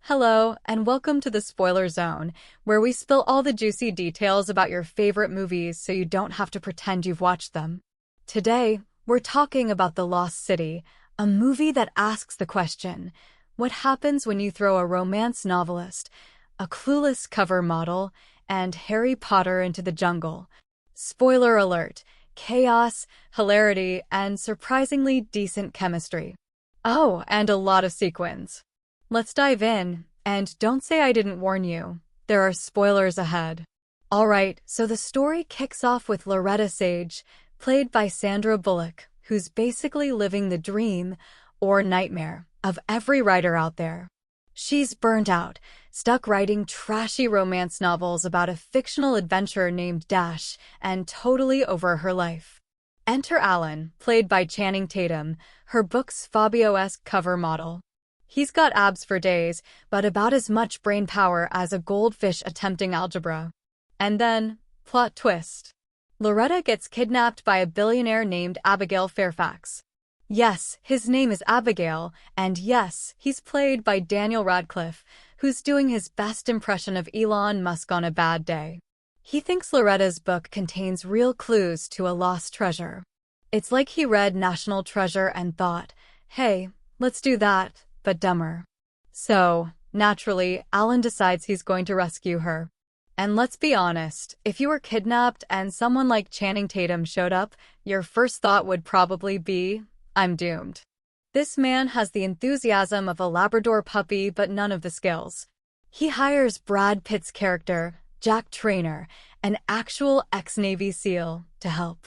Hello, and welcome to the Spoiler Zone, where we spill all the juicy details about your favorite movies so you don't have to pretend you've watched them. Today, we're talking about The Lost City, a movie that asks the question, what happens when you throw a romance novelist, a clueless cover model, and Harry Potter into the jungle? Spoiler alert, chaos, hilarity, and surprisingly decent chemistry. Oh, and a lot of sequins. Let's dive in, and don't say I didn't warn you. There are spoilers ahead. Alright, so the story kicks off with Loretta Sage, played by Sandra Bullock, who's basically living the dream, or nightmare, of every writer out there. She's burnt out, stuck writing trashy romance novels about a fictional adventurer named Dash, and totally over her life. Enter Alan, played by Channing Tatum, her book's Fabio-esque cover model. He's got abs for days, but about as much brain power as a goldfish attempting algebra. And then, plot twist. Loretta gets kidnapped by a billionaire named Abigail Fairfax. Yes, his name is Abigail, and yes, he's played by Daniel Radcliffe, who's doing his best impression of Elon Musk on a bad day. He thinks Loretta's book contains real clues to a lost treasure. It's like he read National Treasure and thought, hey, let's do that, but dumber. So, naturally, Alan decides he's going to rescue her. And let's be honest, if you were kidnapped and someone like Channing Tatum showed up, your first thought would probably be, I'm doomed. This man has the enthusiasm of a Labrador puppy but none of the skills. He hires Brad Pitt's character, Jack Trainer, an actual ex-Navy SEAL, to help.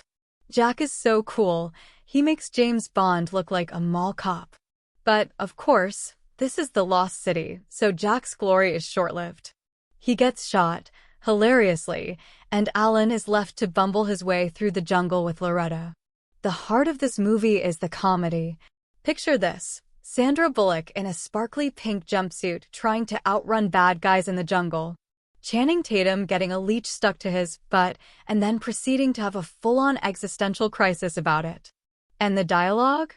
Jack is so cool, he makes James Bond look like a mall cop. But, of course, this is the Lost City, so Jack's glory is short-lived. He gets shot, hilariously, and Alan is left to bumble his way through the jungle with Loretta. The heart of this movie is the comedy. Picture this, Sandra Bullock in a sparkly pink jumpsuit trying to outrun bad guys in the jungle. Channing Tatum getting a leech stuck to his butt and then proceeding to have a full-on existential crisis about it. And the dialogue?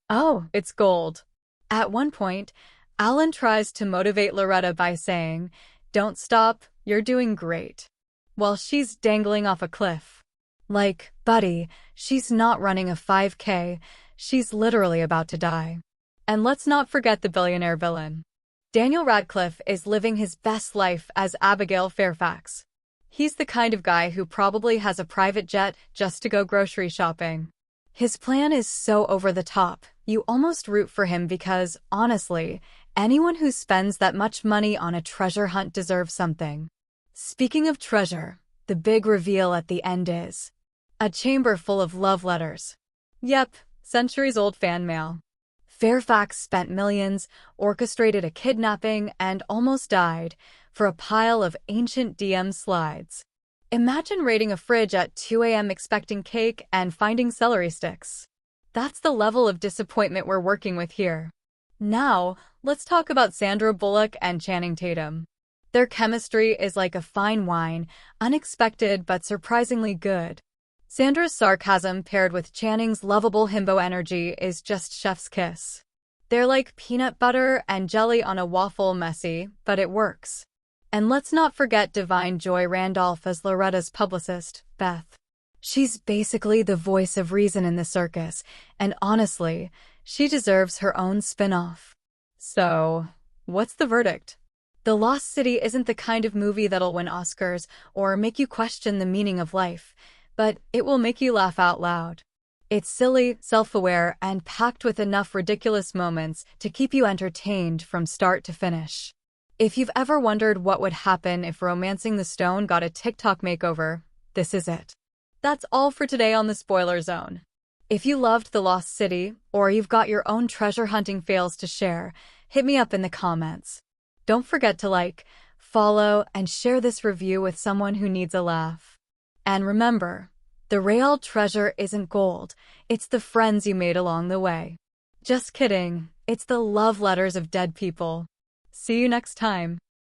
Oh, it's gold. At one point, Alan tries to motivate Loretta by saying, "Don't stop, you're doing great," while she's dangling off a cliff. Like, buddy, she's not running a 5K, she's literally about to die. And let's not forget the billionaire villain. Daniel Radcliffe is living his best life as Abigail Fairfax. He's the kind of guy who probably has a private jet just to go grocery shopping. His plan is so over the top, you almost root for him because, honestly, anyone who spends that much money on a treasure hunt deserves something. Speaking of treasure, the big reveal at the end is a chamber full of love letters. Yep, centuries-old fan mail. Fairfax spent millions, orchestrated a kidnapping, and almost died for a pile of ancient DM slides. Imagine raiding a fridge at 2 a.m. expecting cake and finding celery sticks. That's the level of disappointment we're working with here. Now, let's talk about Sandra Bullock and Channing Tatum. Their chemistry is like a fine wine, unexpected but surprisingly good. Sandra's sarcasm paired with Channing's lovable himbo energy is just chef's kiss. They're like peanut butter and jelly on a waffle, messy, but it works. And let's not forget Divine Joy Randolph as Loretta's publicist, Beth. She's basically the voice of reason in the circus, and honestly, she deserves her own spin-off. So, what's the verdict? The Lost City isn't the kind of movie that'll win Oscars or make you question the meaning of life, but it will make you laugh out loud. It's silly, self-aware, and packed with enough ridiculous moments to keep you entertained from start to finish. If you've ever wondered what would happen if Romancing the Stone got a TikTok makeover, this is it. That's all for today on the Spoiler Zone. If you loved The Lost City, or you've got your own treasure hunting fails to share, hit me up in the comments. Don't forget to like, follow, and share this review with someone who needs a laugh. And remember, the real treasure isn't gold, it's the friends you made along the way. Just kidding, it's the love letters of dead people. See you next time.